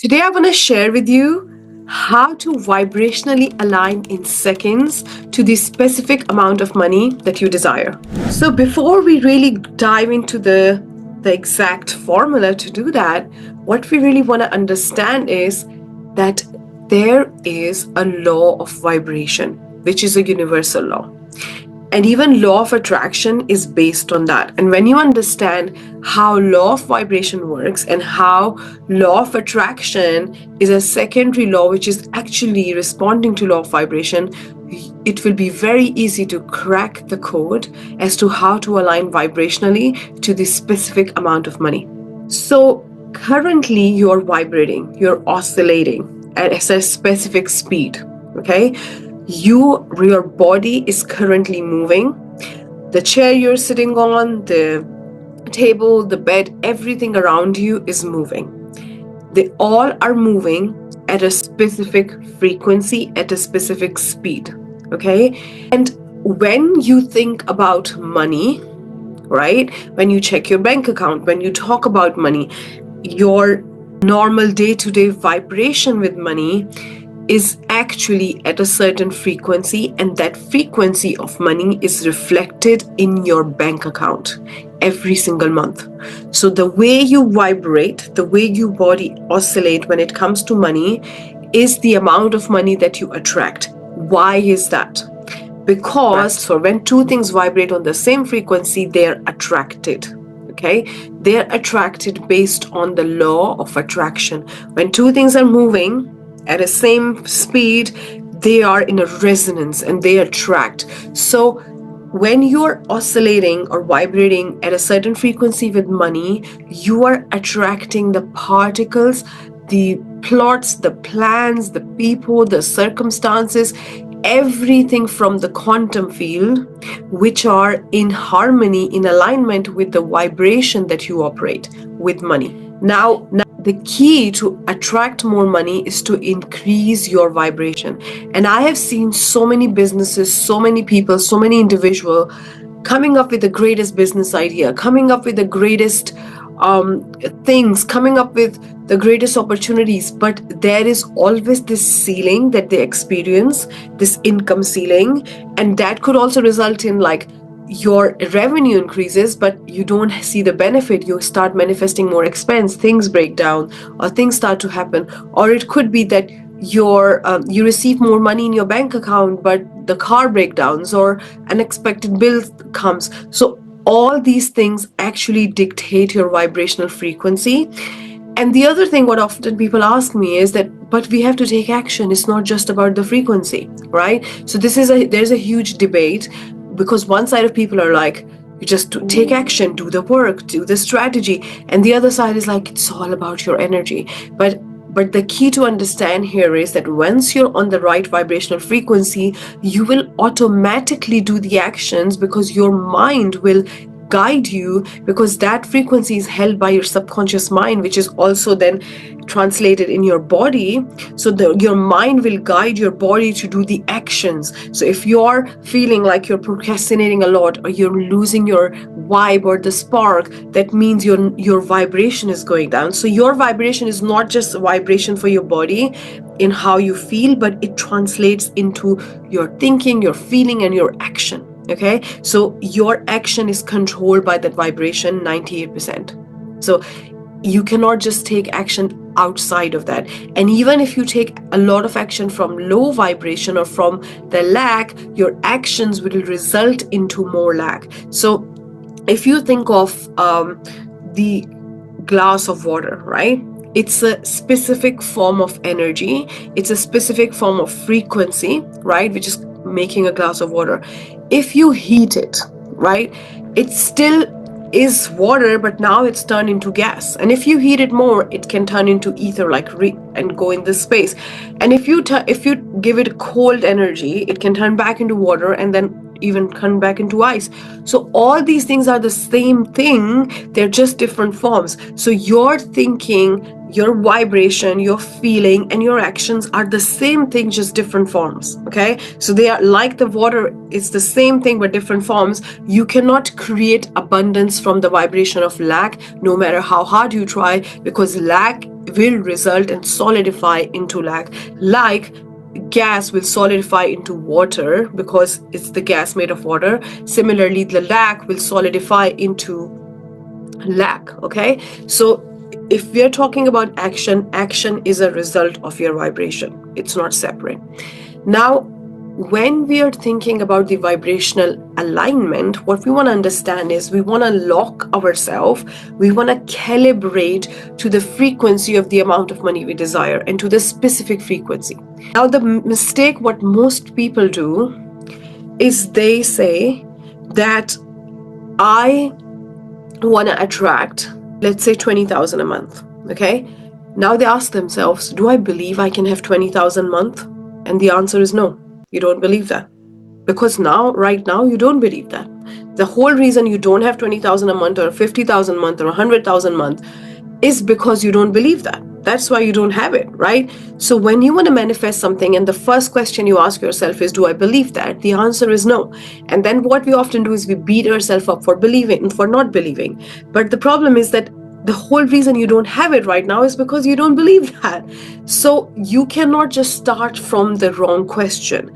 Today, I want to share with you how to vibrationally align in seconds to the specific amount of money that you desire. So, before we really dive into the exact formula to do that, what we really want to understand is that there is a law of vibration, which is a universal law. And even law of attraction is based on that. And when you understand how law of vibration works and how law of attraction is a secondary law which is actually responding to law of vibration, it will be very easy to crack the code as to how to align vibrationally to the specific amount of money. So currently you're vibrating, you're oscillating at a specific speed, okay? Your body is currently moving. The chair you're sitting on, the table, the bed, everything around you is moving. They all are moving at a specific frequency, at a specific speed, okay? And when you think about money, right? When you check your bank account, when you talk about money, your normal day-to-day vibration with money is actually at a certain frequency, and that frequency of money is reflected in your bank account every single month. So the way you vibrate, the way your body oscillate when it comes to money is the amount of money that you attract. Why is that? Because so when two things vibrate on the same frequency, they're attracted. Okay, they're attracted based on the law of attraction. When two things are moving at the same speed, they are in a resonance and they attract. So when you're oscillating or vibrating at a certain frequency with money, you are attracting the particles, the plots, the plans, the people, the circumstances, everything from the quantum field, which are in harmony, in alignment with the vibration that you operate with money. Now, the key to attract more money is to increase your vibration. And I have seen so many businesses, so many people, so many individuals coming up with the greatest business idea, coming up with the greatest things, coming up with the greatest opportunities, but there is always this ceiling that they experience, this income ceiling, and that could also result in like your revenue increases, but you don't see the benefit. You start manifesting more expense, things break down, or things start to happen. Or it could be that you receive more money in your bank account, but the car breakdowns or unexpected bill comes. So all these things actually dictate your vibrational frequency. And the other thing, what often people ask me is that, but we have to take action. It's not just about the frequency, right? So there's a huge debate, because one side of people are like, you just take action, do the work, do the strategy. And the other side is like, it's all about your energy. But the key to understand here is that once you're on the right vibrational frequency, you will automatically do the actions because your mind will guide you, because that frequency is held by your subconscious mind, which is also then translated in your body. So your mind will guide your body to do the actions. So if you're feeling like you're procrastinating a lot, or you're losing your vibe or the spark, that means your vibration is going down. So your vibration is not just a vibration for your body in how you feel, but it translates into your thinking, your feeling, and your action. Okay, so your action is controlled by that vibration 98%. So you cannot just take action outside of that. And even if you take a lot of action from low vibration or from the lack, your actions will result into more lack. So if you think of the glass of water, right? It's a specific form of energy. It's a specific form of frequency, right? Which is making a glass of water. If you heat it, right, it still is water, but now it's turned into gas. And if you heat it more, it can turn into ether, and go in this space. And if you give it cold energy, it can turn back into water and then even turn back into ice. So all these things are the same thing, they're just different forms. So your thinking, your vibration, your feeling, and your actions are the same thing, just different forms. Okay, so they are like the water, it's the same thing but different forms. You cannot create abundance from the vibration of lack, no matter how hard you try, because lack will result and solidify into lack. Like gas will solidify into water because it's the gas made of water. Similarly, the lack will solidify into lack. Okay, so if we are talking about action, action is a result of your vibration. It's not separate. Now, when we are thinking about the vibrational alignment, what we want to understand is we want to lock ourselves, we want to calibrate to the frequency of the amount of money we desire and to the specific frequency. Now, the mistake what most people do is they say that I want to attract, let's say, 20,000 a month. Okay. Now they ask themselves, do I believe I can have 20,000 a month? And the answer is no, you don't believe that. Because right now, you don't believe that. The whole reason you don't have 20,000 a month or 50,000 a month or 100,000 a month is because you don't believe that. That's why you don't have it, right? So when you want to manifest something and the first question you ask yourself is, do I believe that? The answer is no. And then what we often do is we beat ourselves up for believing, for not believing. But the problem is that the whole reason you don't have it right now is because you don't believe that. So you cannot just start from the wrong question.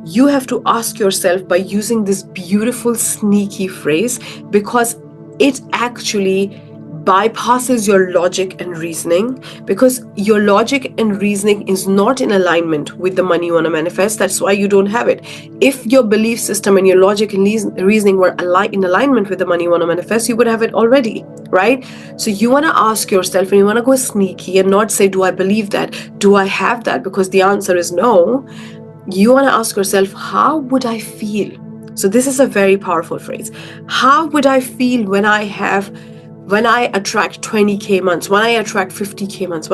You have to ask yourself by using this beautiful, sneaky phrase, because it actually bypasses your logic and reasoning, because your logic and reasoning is not in alignment with the money you want to manifest. That's why you don't have it. If your belief system and your logic and reasoning were in alignment with the money you want to manifest, you would have it already, right? So you want to ask yourself, and you want to go sneaky and not say, do I believe that? Do I have that? Because the answer is no. You want to ask yourself, how would I feel? So this is a very powerful phrase. How would I feel when I attract 20K months, when I attract 50K months,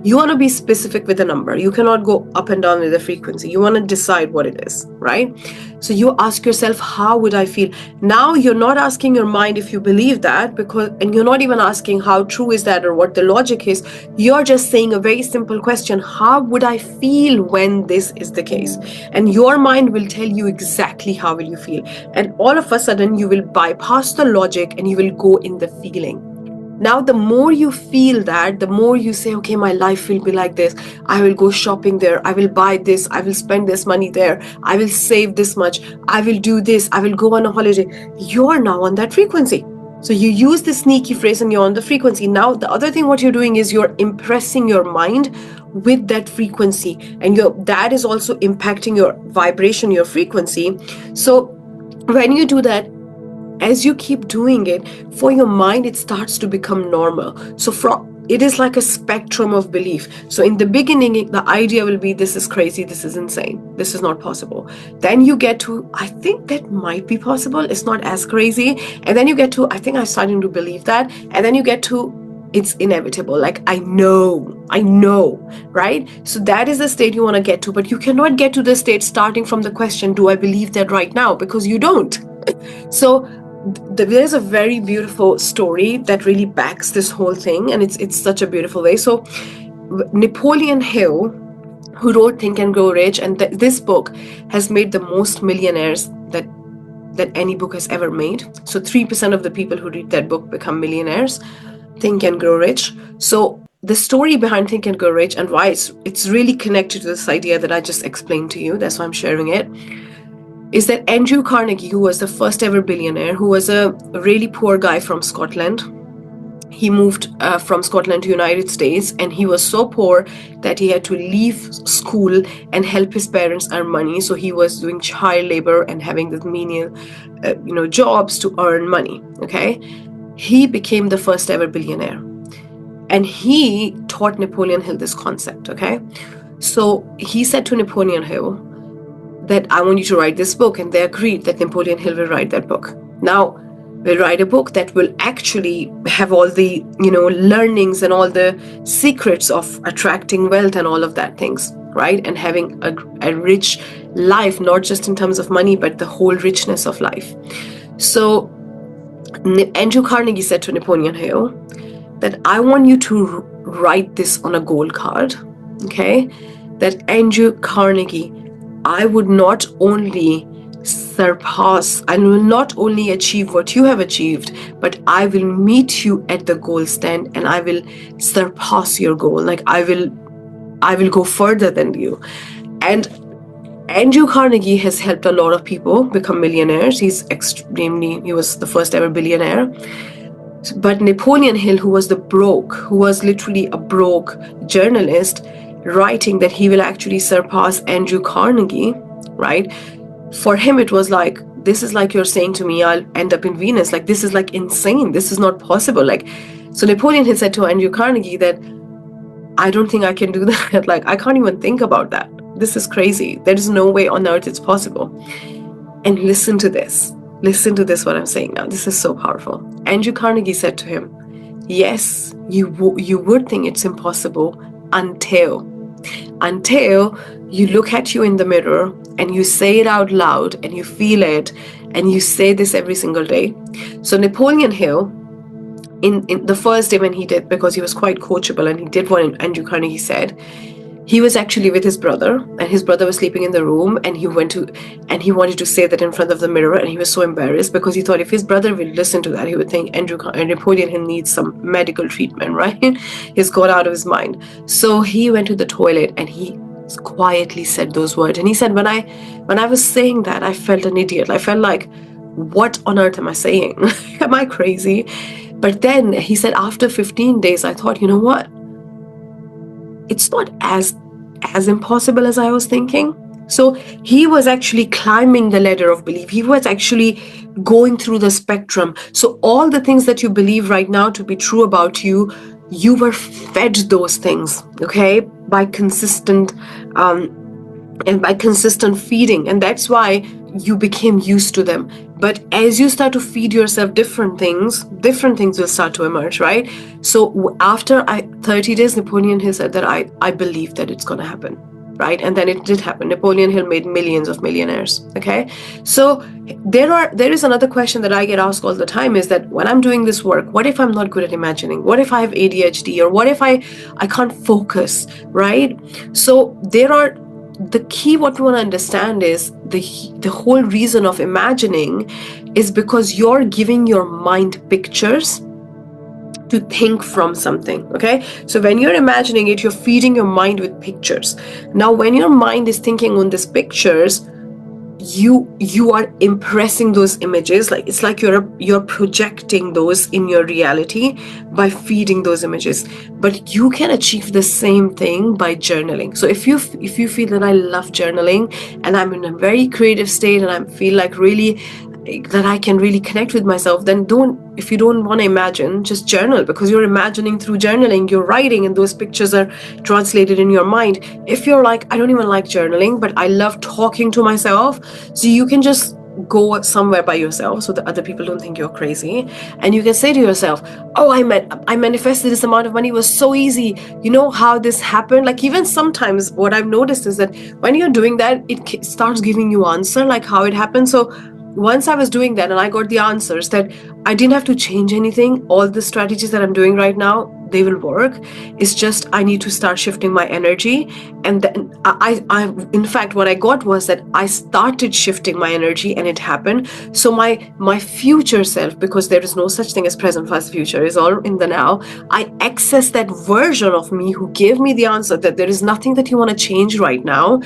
you want to be specific with a number. You cannot go up and down with the frequency. You want to decide what it is, right? So you ask yourself, how would I feel? Now you're not asking your mind if you believe that, and you're not even asking how true is that or what the logic is. You're just saying a very simple question. How would I feel when this is the case? And your mind will tell you exactly how will you feel. And all of a sudden you will bypass the logic and you will go in the feeling. Now, the more you feel that, the more you say, okay, my life will be like this. I will go shopping there. I will buy this. I will spend this money there. I will save this much. I will do this. I will go on a holiday. You're now on that frequency. So you use the sneaky phrase and you're on the frequency. Now, the other thing what you're doing is you're impressing your mind with that frequency. And that is also impacting your vibration, your frequency. So when you do that, as you keep doing it, for your mind, it starts to become normal. So it is like a spectrum of belief. So in the beginning, the idea will be, this is crazy, this is insane, this is not possible. Then you get to, I think that might be possible, it's not as crazy. And then you get to, I think I'm starting to believe that. And then you get to, it's inevitable. Like, I know, right? So that is the state you want to get to. But you cannot get to the state starting from the question, do I believe that right now? Because you don't. So there's a very beautiful story that really backs this whole thing, and it's such a beautiful way. So Napoleon Hill, who wrote Think and Grow Rich, and this book has made the most millionaires that any book has ever made. So 3% of the people who read that book become millionaires. Think and Grow Rich. So the story behind Think and Grow Rich and why it's really connected to this idea that I just explained to you, that's why I'm sharing it, is that Andrew Carnegie, who was the first ever billionaire, who was a really poor guy from Scotland. He moved from Scotland to United States, and he was so poor that he had to leave school and help his parents earn money. So he was doing child labor and having the menial, jobs to earn money. Okay, he became the first ever billionaire, and he taught Napoleon Hill this concept. Okay, so he said to Napoleon Hill that I want you to write this book, and they agreed that Napoleon Hill will write that book. Now, we'll write a book that will actually have all the, learnings and all the secrets of attracting wealth and all of that things, right? And having a rich life, not just in terms of money, but the whole richness of life. So Andrew Carnegie said to Napoleon Hill that I want you to write this on a gold card, okay? That Andrew Carnegie, I would not only surpass and will not only achieve what you have achieved, but I will meet you at the goal stand and I will surpass your goal. Like I will go further than you. And Andrew Carnegie has helped a lot of people become millionaires. He was the first ever billionaire. But Napoleon Hill, who was literally a broke journalist, writing that he will actually surpass Andrew Carnegie, right? For him, it was like, this is like you're saying to me, I'll end up in Venus. Like, this is like insane. This is not possible. Like, so Napoleon Hill said to Andrew Carnegie that I don't think I can do that. Like, I can't even think about that. This is crazy. There is no way on earth it's possible. And listen to this. Listen to this, what I'm saying now. This is so powerful. Andrew Carnegie said to him, yes, you would think it's impossible until you look at you in the mirror and you say it out loud and you feel it and you say this every single day. So Napoleon Hill, in the first day when he did, because he was quite coachable and he did what Andrew Carnegie said, he was actually with his brother and his brother was sleeping in the room and he wanted to say that in front of the mirror and he was so embarrassed because he thought if his brother will listen to that, he would think Napoleon Hill needs some medical treatment, right? He's gone out of his mind. So he went to the toilet and he quietly said those words. And he said, when I was saying that, I felt an idiot. I felt like, what on earth am I saying? Am I crazy? But then he said, after 15 days, I thought, you know what? It's not as impossible as I was thinking. So he was actually climbing the ladder of belief. He was actually going through the spectrum. So all the things that you believe right now to be true about you, you were fed those things, okay, by consistent feeding. And that's why you became used to them. But as you start to feed yourself different things will start to emerge, right? So after 30 days, Napoleon Hill said that I believe that it's going to happen, right? And then it did happen. Napoleon Hill made millions of millionaires, okay? So there is another question that I get asked all the time is that when I'm doing this work, what if I'm not good at imagining? What if I have ADHD? Or what if I can't focus, right? So the key, what we want to understand is the whole reason of imagining is because you're giving your mind pictures to think from something, okay? So when you're imagining it, you're feeding your mind with pictures. Now, when your mind is thinking on these pictures, you are impressing those images, like it's like you're projecting those in your reality by feeding those images. But you can achieve the same thing by journaling. So if you feel that I love journaling and I'm in a very creative state and I feel like really that I can really connect with myself, then if you don't want to imagine, just journal, because you're imagining through journaling, you're writing, and those pictures are translated in your mind. If you're like, I don't even like journaling, but I love talking to myself, so you can just go somewhere by yourself so that other people don't think you're crazy, and you can say to yourself, oh, I manifested this amount of money, it was so easy. You know how this happened? Like, even sometimes what I've noticed is that when you're doing that, it starts giving you answer, like how it happened. So once I was doing that and I got the answers that I didn't have to change anything. All the strategies that I'm doing right now, they will work. It's just I need to start shifting my energy. And then I in fact, what I got was that I started shifting my energy and it happened. So my future self, because there is no such thing as present past future, is all in the now. I access that version of me who gave me the answer that there is nothing that you want to change right now.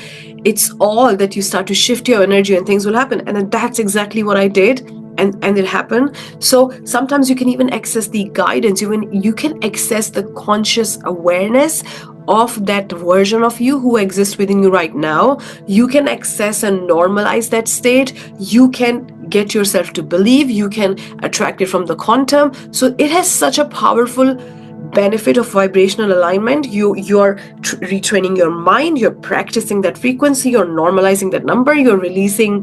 It's all that you start to shift your energy and things will happen. And then that's exactly what I did. And it happened. So sometimes you can even access the guidance. You can access the conscious awareness of that version of you who exists within you right now. You can access and normalize that state. You can get yourself to believe. You can attract it from the quantum. So it has such a powerful benefit of vibrational alignment. You're retraining your mind, you're practicing that frequency, you're normalizing that number, you're releasing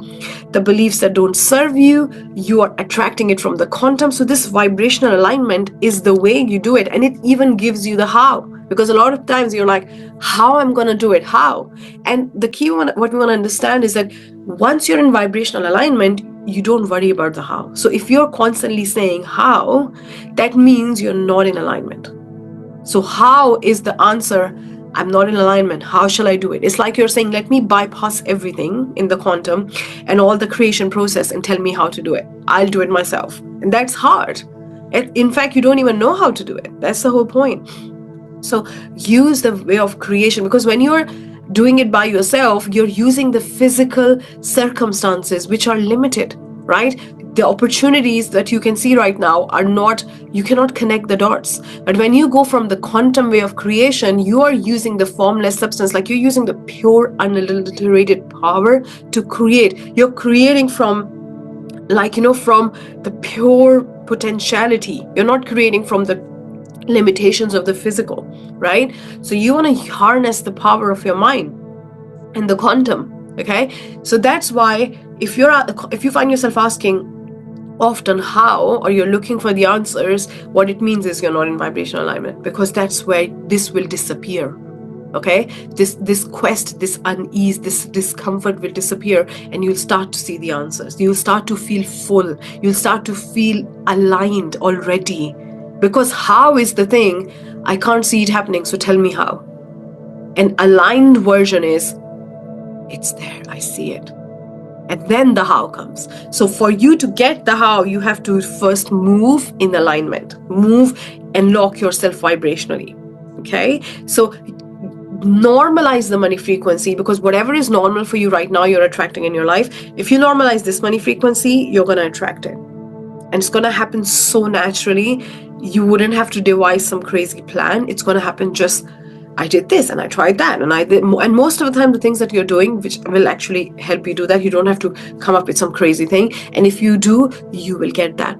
the beliefs that don't serve you, you are attracting it from the quantum. So this vibrational alignment is the way you do it, and it even gives you the how, because a lot of times you're like, how I'm gonna do it, how? And the key one, what we want to understand is that once you're in vibrational alignment, you don't worry about the how. So if you're constantly saying how, that means you're not in alignment. So how is the answer I'm not in alignment. How shall I do it? It's like you're saying, let me bypass everything in the quantum and all the creation process and tell me how to do it. I'll do it myself. And that's hard. In fact, you don't even know how to do it. That's the whole point. So use the way of creation, because when you're doing it by yourself, you're using the physical circumstances which are limited, right? The opportunities that you can see right now are not, you cannot connect the dots. But when you go from the quantum way of creation, you are using the formless substance, like you're using the pure, unadulterated power to create. You're creating from, from the pure potentiality. You're not creating from the limitations of the physical, right? So you want to harness the power of your mind and the quantum. Okay, so that's why if you find yourself asking often how, or you're looking for the answers, what it means is you're not in vibrational alignment, because that's where this will disappear. Okay, this quest, this unease, this discomfort will disappear, and you'll start to see the answers. You'll start to feel full. You'll start to feel aligned already, because how is the thing, I can't see it happening, so tell me how. An aligned version is, it's there, I see it, and then the how comes. So for you to get the how, you have to first move in alignment, move and lock yourself vibrationally. Okay, so normalize the money frequency, because whatever is normal for you right now, you're attracting in your life. If you normalize this money frequency, you're going to attract it, and it's going to happen so naturally. You wouldn't have to devise some crazy plan. It's going to happen just, I did this and I tried that and I did, and most of the time the things that you're doing which will actually help you do that. You don't have to come up with some crazy thing, and if you do, you will get that.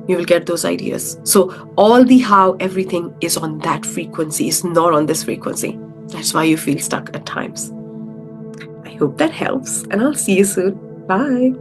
You will get those ideas. So all the how, everything is on that frequency, is not on this frequency. That's why you feel stuck at times. I hope that helps, and I'll see you soon. Bye.